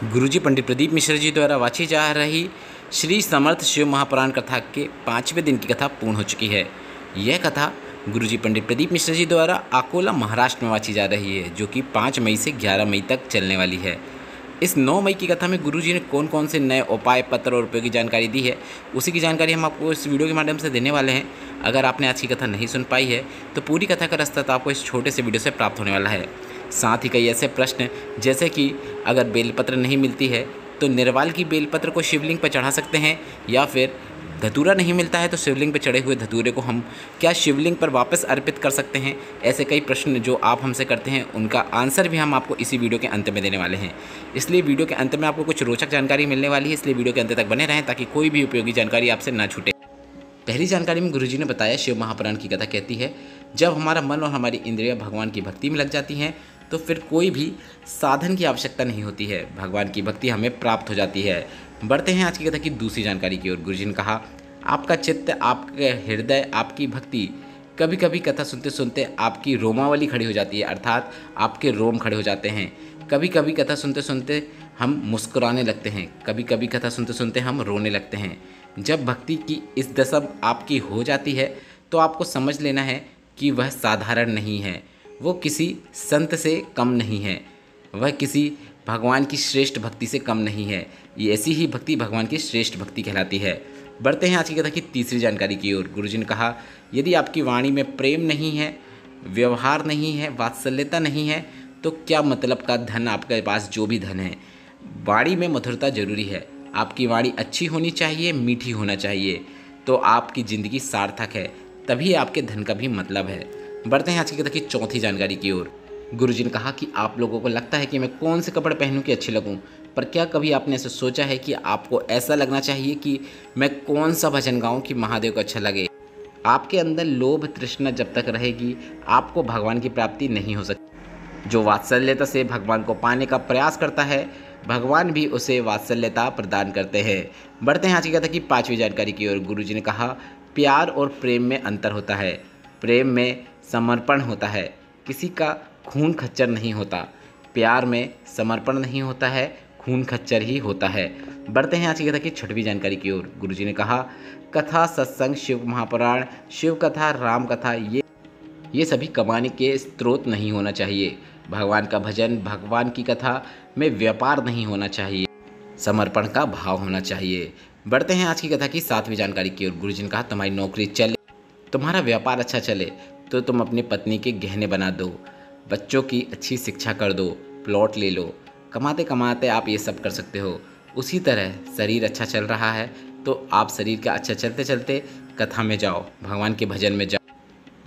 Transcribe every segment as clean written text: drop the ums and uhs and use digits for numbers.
गुरुजी पंडित प्रदीप मिश्र जी द्वारा वाची जा रही श्री समर्थ शिव महापुराण कथा के 5वें दिन की कथा पूर्ण हो चुकी है। यह कथा गुरुजी पंडित प्रदीप मिश्र जी द्वारा अकोला महाराष्ट्र में वाची जा रही है, जो कि 5 मई से 11 मई तक चलने वाली है। इस 9 मई की कथा में गुरुजी ने कौन कौन से नए उपाय, पत्र और उपयोगी जानकारी दी है, उसी की जानकारी हम आपको इस वीडियो के माध्यम से देने वाले हैं। अगर आपने आज की कथा नहीं सुन पाई है तो पूरी कथा का रास्ता तो आपको इस छोटे से वीडियो से प्राप्त होने वाला है। साथ ही कई ऐसे प्रश्न, जैसे कि अगर बेलपत्र नहीं मिलती है तो निर्वाल की बेलपत्र को शिवलिंग पर चढ़ा सकते हैं, या फिर धतूरा नहीं मिलता है तो शिवलिंग पर चढ़े हुए धतूरे को हम क्या शिवलिंग पर वापस अर्पित कर सकते हैं। ऐसे कई प्रश्न जो आप हमसे करते हैं, उनका आंसर भी हम आपको इसी वीडियो के अंत में देने वाले हैं। इसलिए वीडियो के अंत में आपको कुछ रोचक जानकारी मिलने वाली है, इसलिए वीडियो के अंत तक बने रहें ताकि कोई भी उपयोगी जानकारी आपसे ना छूटे। पहली जानकारी में गुरुजी ने बताया, शिव महापुराण की कथा कहती है, जब हमारा मन और हमारी इंद्रियां भगवान की भक्ति में लग जाती हैं तो फिर कोई भी साधन की आवश्यकता नहीं होती है, भगवान की भक्ति हमें प्राप्त हो जाती है। बढ़ते हैं आज की कथा की दूसरी जानकारी की ओर। गुरुजी ने कहा, आपका चित्त, आपके हृदय, आपकी भक्ति, कभी कभी कथा सुनते सुनते आपकी रोमावली खड़ी हो जाती है, अर्थात आपके रोम खड़े हो जाते हैं। कभी कभी कथा सुनते सुनते हम मुस्कुराने लगते हैं, कभी कभी कथा सुनते सुनते हम रोने लगते हैं। जब भक्ति की इस दशा आपकी हो जाती है तो आपको समझ लेना है कि वह साधारण नहीं है, वो किसी संत से कम नहीं है, वह किसी भगवान की श्रेष्ठ भक्ति से कम नहीं है। ये ऐसी ही भक्ति भगवान की श्रेष्ठ भक्ति कहलाती है। बढ़ते हैं आज की कथा की तीसरी जानकारी की ओर। गुरुजी ने कहा, यदि आपकी वाणी में प्रेम नहीं है, व्यवहार नहीं है, वात्सल्यता नहीं है, तो क्या मतलब का धन आपके पास जो भी धन है। वाणी में मधुरता जरूरी है, आपकी वाणी अच्छी होनी चाहिए, मीठी होना चाहिए, तो आपकी ज़िंदगी सार्थक है, तभी आपके धन का भी मतलब है। बढ़ते हैं आज की कथा की चौथी जानकारी की ओर। गुरुजी ने कहा कि आप लोगों को लगता है कि मैं कौन से कपड़े पहनूं कि अच्छे लगूं, पर क्या कभी आपने ऐसे सोचा है कि आपको ऐसा लगना चाहिए कि मैं कौन सा भजन गाऊं कि महादेव को अच्छा लगे। आपके अंदर लोभ तृष्णा जब तक रहेगी, आपको भगवान की प्राप्ति नहीं हो सकती। जो वात्सल्यता से भगवान को पाने का प्रयास करता है, भगवान भी उसे वात्सल्यता प्रदान करते हैं। बढ़ते हैं आज की कथा की पांचवी जानकारी की ओर। गुरुजी ने कहा, प्यार और प्रेम में अंतर होता है, प्रेम में समर्पण होता है, किसी का खून खच्चर नहीं होता। प्यार में समर्पण नहीं होता है, खून खच्चर ही होता है। बढ़ते हैं आज की कथा की छठवीं जानकारी की ओर। गुरुजी ने कहा, कथा, सत्संग, शिव महापुराण, शिव कथा, राम कथा, ये सभी कमाने के स्रोत नहीं होना चाहिए। भगवान का भजन, भगवान की कथा में व्यापार नहीं होना चाहिए, समर्पण का भाव होना चाहिए। बढ़ते हैं आज की कथा की सातवीं जानकारी की ओर। गुरुजी ने कहा, तुम्हारी नौकरी चले, तुम्हारा व्यापार अच्छा चले तो तुम अपनी पत्नी के गहने बना दो, बच्चों की अच्छी शिक्षा कर दो, प्लॉट ले लो, कमाते कमाते आप ये सब कर सकते हो। उसी तरह शरीर अच्छा चल रहा है तो आप शरीर का अच्छा चलते चलते कथा में जाओ, भगवान के भजन में जाओ,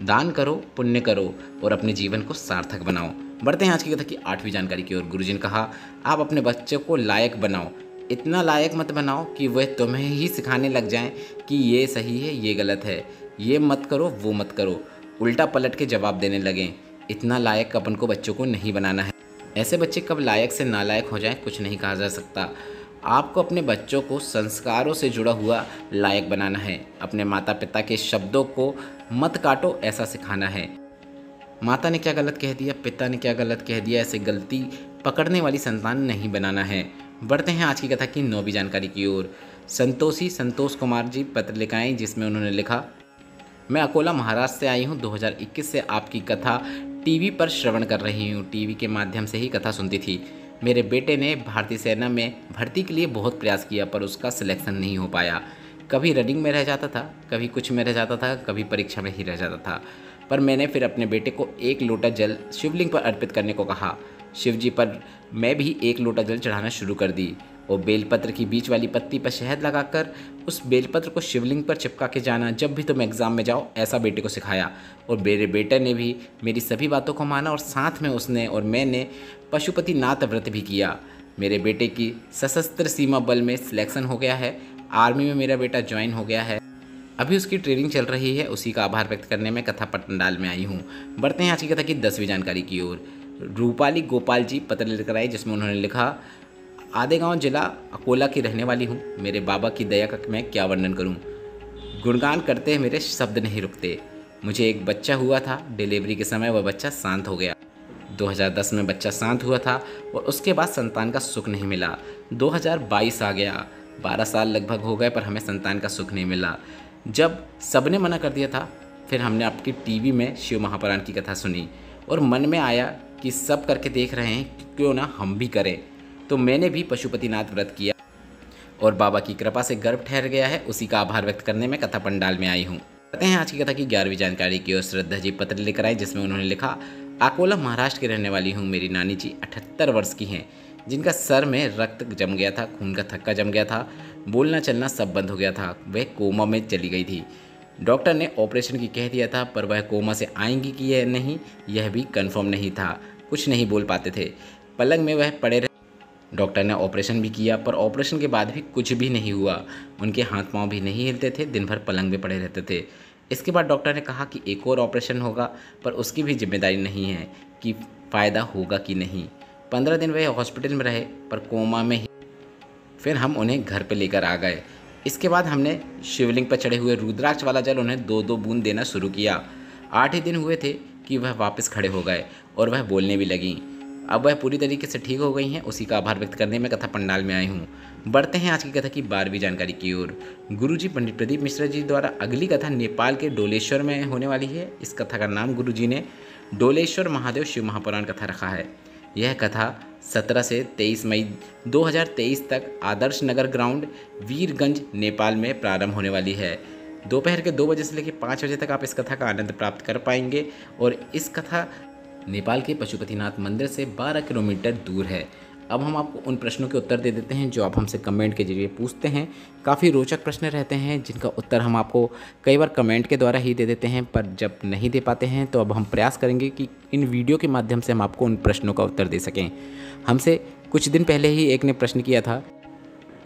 दान करो, पुण्य करो और अपने जीवन को सार्थक बनाओ। बढ़ते हैं आज की कथा की आठवीं जानकारी की ओर। गुरुजी ने कहा, आप अपने बच्चों को लायक बनाओ, इतना लायक मत बनाओ कि वह तुम्हें ही सिखाने लग जाएं कि ये सही है, ये गलत है, ये मत करो, वो मत करो, उल्टा पलट के जवाब देने लगें। इतना लायक अपन को बच्चों को नहीं बनाना है। ऐसे बच्चे कब लायक से नालायक हो जाएं, कुछ नहीं कहा जा सकता। आपको अपने बच्चों को संस्कारों से जुड़ा हुआ लायक बनाना है। अपने माता पिता के शब्दों को मत काटो, ऐसा सिखाना है। माता ने क्या गलत कह दिया, पिता ने क्या गलत कह दिया, ऐसे गलती पकड़ने वाली संतान नहीं बनाना है। बढ़ते हैं आज की कथा की 9वीं जानकारी की ओर। संतोष कुमार जी पत्र लेकर आए, जिसमें उन्होंने लिखा, मैं अकोला महाराष्ट्र से आई हूँ। 2021 से आपकी कथा टीवी पर श्रवण कर रही हूँ। टीवी के माध्यम से ही कथा सुनती थी। मेरे बेटे ने भारतीय सेना में भर्ती के लिए बहुत प्रयास किया, पर उसका सिलेक्शन नहीं हो पाया। कभी रनिंग में रह जाता था, कभी कुछ में रह जाता था, कभी परीक्षा में ही रह जाता था। पर मैंने फिर अपने बेटे को 1 लोटा जल शिवलिंग पर अर्पित करने को कहा। शिव जी पर मैं भी 1 लोटा जल चढ़ाना शुरू कर दी और बेलपत्र की बीच वाली पत्ती पर शहद लगाकर उस बेलपत्र को शिवलिंग पर चिपका के जाना, जब भी तुम एग्ज़ाम में जाओ, ऐसा बेटे को सिखाया। और मेरे बेटे ने भी मेरी सभी बातों को माना और साथ में उसने और मैंने पशुपतिनाथ व्रत भी किया। मेरे बेटे की सशस्त्र सीमा बल में सिलेक्शन हो गया है, आर्मी में मेरा बेटा ज्वाइन हो गया है, अभी उसकी ट्रेनिंग चल रही है। उसी का आभार व्यक्त करने में कथा पंडाल में आई हूँ। बढ़ते हैं आज की कथा की 10वीं जानकारी की ओर। रूपाली गोपाल जी पत्र लेकर आए, जिसमें उन्होंने लिखा, आदेगांव जिला अकोला की रहने वाली हूँ। मेरे बाबा की दया का मैं क्या वर्णन करूँ, गुणगान करते मेरे शब्द नहीं रुकते। मुझे एक बच्चा हुआ था, डिलीवरी के समय वह बच्चा शांत हो गया। 2010 में बच्चा शांत हुआ था और उसके बाद संतान का सुख नहीं मिला। 2022 आ गया, 12 साल लगभग हो गए पर हमें संतान का सुख नहीं मिला। जब सबने मना कर दिया था, फिर हमने आपकी टीवी में शिव महापुराण की कथा सुनी और मन में आया कि सब करके देख रहे हैं, क्यों ना हम भी करें। तो मैंने भी पशुपतिनाथ व्रत किया और बाबा की कृपा से गर्भ ठहर गया है। उसी का आभार व्यक्त करने में कथा पंडाल में आई हूँ। कहते हैं आज की कथा की 11वीं जानकारी की ओर श्रद्धा जी पत्र लेकर आई, जिसमें उन्होंने लिखा, अकोला महाराष्ट्र की रहने वाली हूँ। मेरी नानी जी 78 वर्ष की हैं, जिनका सर में रक्त जम गया था, खून का थक्का जम गया था, बोलना चलना सब बंद हो गया था। वह कोमा में चली गई थी। डॉक्टर ने ऑपरेशन की कह दिया था, पर वह कोमा से आएंगी कि यह नहीं, यह भी कंफर्म नहीं था। कुछ नहीं बोल पाते थे, पलंग में वह पड़े रहे। डॉक्टर ने ऑपरेशन भी किया, पर ऑपरेशन के बाद भी कुछ भी नहीं हुआ। उनके हाथ पांव भी नहीं हिलते थे, दिन भर पलंग में पड़े रहते थे। इसके बाद डॉक्टर ने कहा कि एक और ऑपरेशन होगा, पर उसकी भी जिम्मेदारी नहीं है कि फ़ायदा होगा कि नहीं। 15 दिन वह हॉस्पिटल में रहे, पर कोमा में ही। फिर हम उन्हें घर पर लेकर आ गए। इसके बाद हमने शिवलिंग पर चढ़े हुए रुद्राक्ष वाला जल उन्हें 2-2 बूंद देना शुरू किया। 8 ही दिन हुए थे कि वह वापस खड़े हो गए और वह बोलने भी लगीं। अब वह पूरी तरीके से ठीक हो गई हैं। उसी का आभार व्यक्त करने में कथा पंडाल में आई हूँ। बढ़ते हैं आज की कथा की 12वीं जानकारी की ओर। गुरुजी पंडित प्रदीप मिश्रा जी द्वारा अगली कथा नेपाल के डोलेश्वर में होने वाली है। इस कथा का नाम गुरुजी ने डोलेश्वर महादेव शिव महापुराण कथा रखा है। यह कथा 17 से 23 मई 2023 तक आदर्श नगर ग्राउंड वीरगंज नेपाल में प्रारंभ होने वाली है। दोपहर के 2 बजे से लेकर 5 बजे तक आप इस कथा का आनंद प्राप्त कर पाएंगे और इस कथा नेपाल के पशुपतिनाथ मंदिर से 12 किलोमीटर दूर है। अब हम आपको उन प्रश्नों के उत्तर दे देते हैं जो आप हमसे कमेंट के जरिए पूछते हैं। काफ़ी रोचक प्रश्न रहते हैं जिनका उत्तर हम आपको कई बार कमेंट के द्वारा ही दे देते हैं, पर जब नहीं दे पाते हैं तो अब हम प्रयास करेंगे कि इन वीडियो के माध्यम से हम आपको उन प्रश्नों का उत्तर दे सकें। हमसे कुछ दिन पहले ही एक ने प्रश्न किया था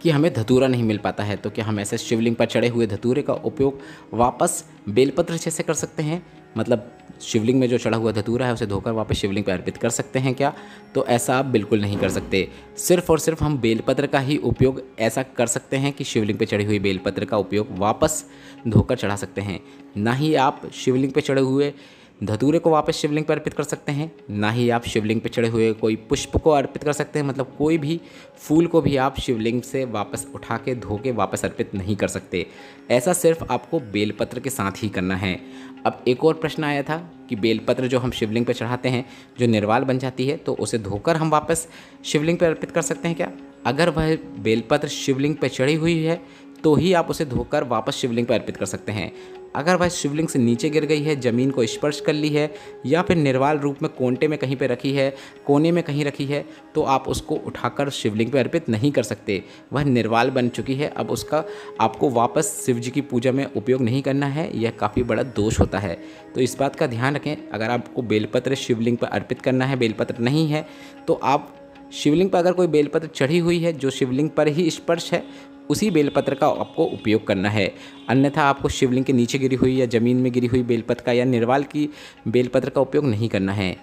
कि हमें धतूरा नहीं मिल पाता है, तो क्या हम ऐसे शिवलिंग पर चढ़े हुए धतूरे का उपयोग वापस बेलपत्र जैसे कर सकते हैं? मतलब शिवलिंग में जो चढ़ा हुआ धतूरा है उसे धोकर वापस शिवलिंग पर अर्पित कर सकते हैं क्या? तो ऐसा आप बिल्कुल नहीं कर सकते। सिर्फ और सिर्फ हम बेलपत्र का ही उपयोग ऐसा कर सकते हैं कि शिवलिंग पर चढ़ी हुई बेलपत्र का उपयोग वापस धोकर चढ़ा सकते हैं। ना ही आप शिवलिंग पर चढ़े हुए धतूरे को वापस शिवलिंग पर अर्पित कर सकते हैं, ना ही आप शिवलिंग पर चढ़े हुए कोई पुष्प को अर्पित कर सकते हैं। मतलब कोई भी फूल को भी आप शिवलिंग से वापस उठा के धो के वापस अर्पित नहीं कर सकते। ऐसा सिर्फ आपको बेलपत्र के साथ ही करना है। अब एक और प्रश्न आया था कि बेलपत्र जो हम शिवलिंग पर चढ़ाते हैं, जो निर्वाल बन जाती है, तो उसे धोकर हम वापस शिवलिंग पर अर्पित कर सकते हैं क्या? अगर वह बेलपत्र शिवलिंग पर चढ़ी हुई है तो ही आप उसे धोकर वापस शिवलिंग पर अर्पित कर सकते हैं। अगर वह शिवलिंग से नीचे गिर गई है, ज़मीन को स्पर्श कर ली है या फिर निर्वाल रूप में कोंटे में कहीं पे रखी है, कोने में कहीं रखी है, तो आप उसको उठाकर शिवलिंग पर अर्पित नहीं कर सकते। वह निर्वाल बन चुकी है, अब उसका आपको वापस शिव जी की पूजा में उपयोग नहीं करना है। यह काफ़ी बड़ा दोष होता है, तो इस बात का ध्यान रखें। अगर आपको बेलपत्र शिवलिंग पर अर्पित करना है, बेलपत्र नहीं है, तो आप शिवलिंग पर अगर कोई बेलपत्र चढ़ी हुई है जो शिवलिंग पर ही स्पर्श है, उसी बेलपत्र का आपको उपयोग करना है। अन्यथा आपको शिवलिंग के नीचे गिरी हुई या ज़मीन में गिरी हुई बेलपत्र का या निर्वाल की बेलपत्र का उपयोग नहीं करना है।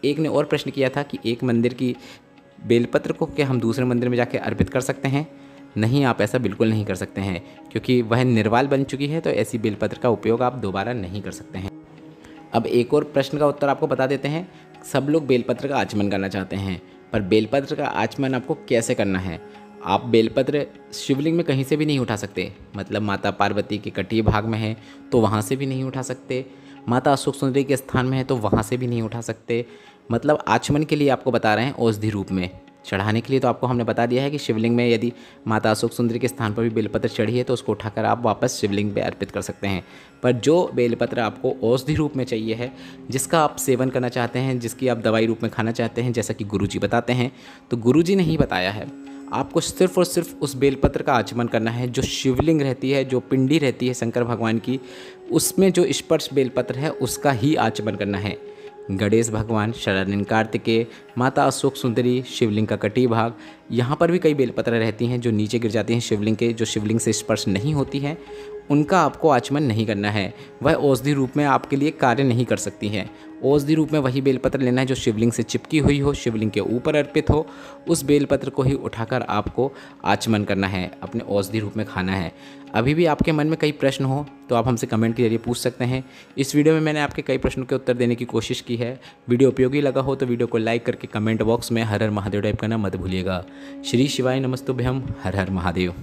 एक ने और प्रश्न किया था कि एक मंदिर की बेलपत्र को क्या हम दूसरे मंदिर में जाकर अर्पित कर सकते हैं? नहीं, आप ऐसा बिल्कुल नहीं कर सकते हैं, क्योंकि वह निर्वाल बन चुकी है, तो ऐसी बेलपत्र का उपयोग आप दोबारा नहीं कर सकते हैं। अब एक और प्रश्न का उत्तर आपको बता देते हैं। सब लोग बेलपत्र का आचमन करना चाहते हैं, पर बेलपत्र का आचमन आपको कैसे करना है? आप बेलपत्र शिवलिंग में कहीं से भी नहीं उठा सकते। मतलब माता पार्वती के कटी भाग में है तो वहाँ से भी नहीं उठा सकते, माता अशोक सुंदरी के स्थान में है तो वहाँ से भी नहीं उठा सकते। मतलब आचमन के लिए आपको बता रहे हैं औषधि रूप में। चढ़ाने के लिए तो आपको हमने बता दिया है कि शिवलिंग में यदि माता अशोक सुंदरी के स्थान पर भी बेलपत्र चढ़ी है तो उसको उठाकर आप वापस शिवलिंग पे अर्पित कर सकते हैं। पर जो बेलपत्र आपको औषधि रूप में चाहिए है, जिसका आप सेवन करना चाहते हैं, जिसकी आप दवाई रूप में खाना चाहते हैं, जैसा कि गुरुजी बताते हैं, तो गुरुजी ने ही बताया है आपको सिर्फ और सिर्फ उस बेलपत्र का आचमन करना है। जो शिवलिंग रहती है, जो पिंडी रहती है शंकर भगवान की, उसमें जो स्पर्श बेलपत्र है उसका ही आचमन करना है। गणेश भगवान, शरण्य कार्तिकेय, माता अशोक सुंदरी, शिवलिंग का कटी भाग, यहाँ पर भी कई बेलपत्र रहती हैं जो नीचे गिर जाती हैं शिवलिंग के, जो शिवलिंग से स्पर्श नहीं होती हैं, उनका आपको आचमन नहीं करना है। वह औषधि रूप में आपके लिए कार्य नहीं कर सकती हैं। औषधि रूप में वही बेलपत्र लेना है जो शिवलिंग से चिपकी हुई हो, शिवलिंग के ऊपर अर्पित हो। उस बेलपत्र को ही उठाकर आपको आचमन करना है, अपने औषधि रूप में खाना है। अभी भी आपके मन में कई प्रश्न हो तो आप हमसे कमेंट के जरिए पूछ सकते हैं। इस वीडियो में मैंने आपके कई प्रश्नों के उत्तर देने की कोशिश की है। वीडियो उपयोगी लगा हो तो वीडियो को लाइक करके कमेंट बॉक्स में हर हर महादेव टाइप करना मत भूलिएगा। श्री शिवाय नमस्तुभ्यम। हर हर महादेव।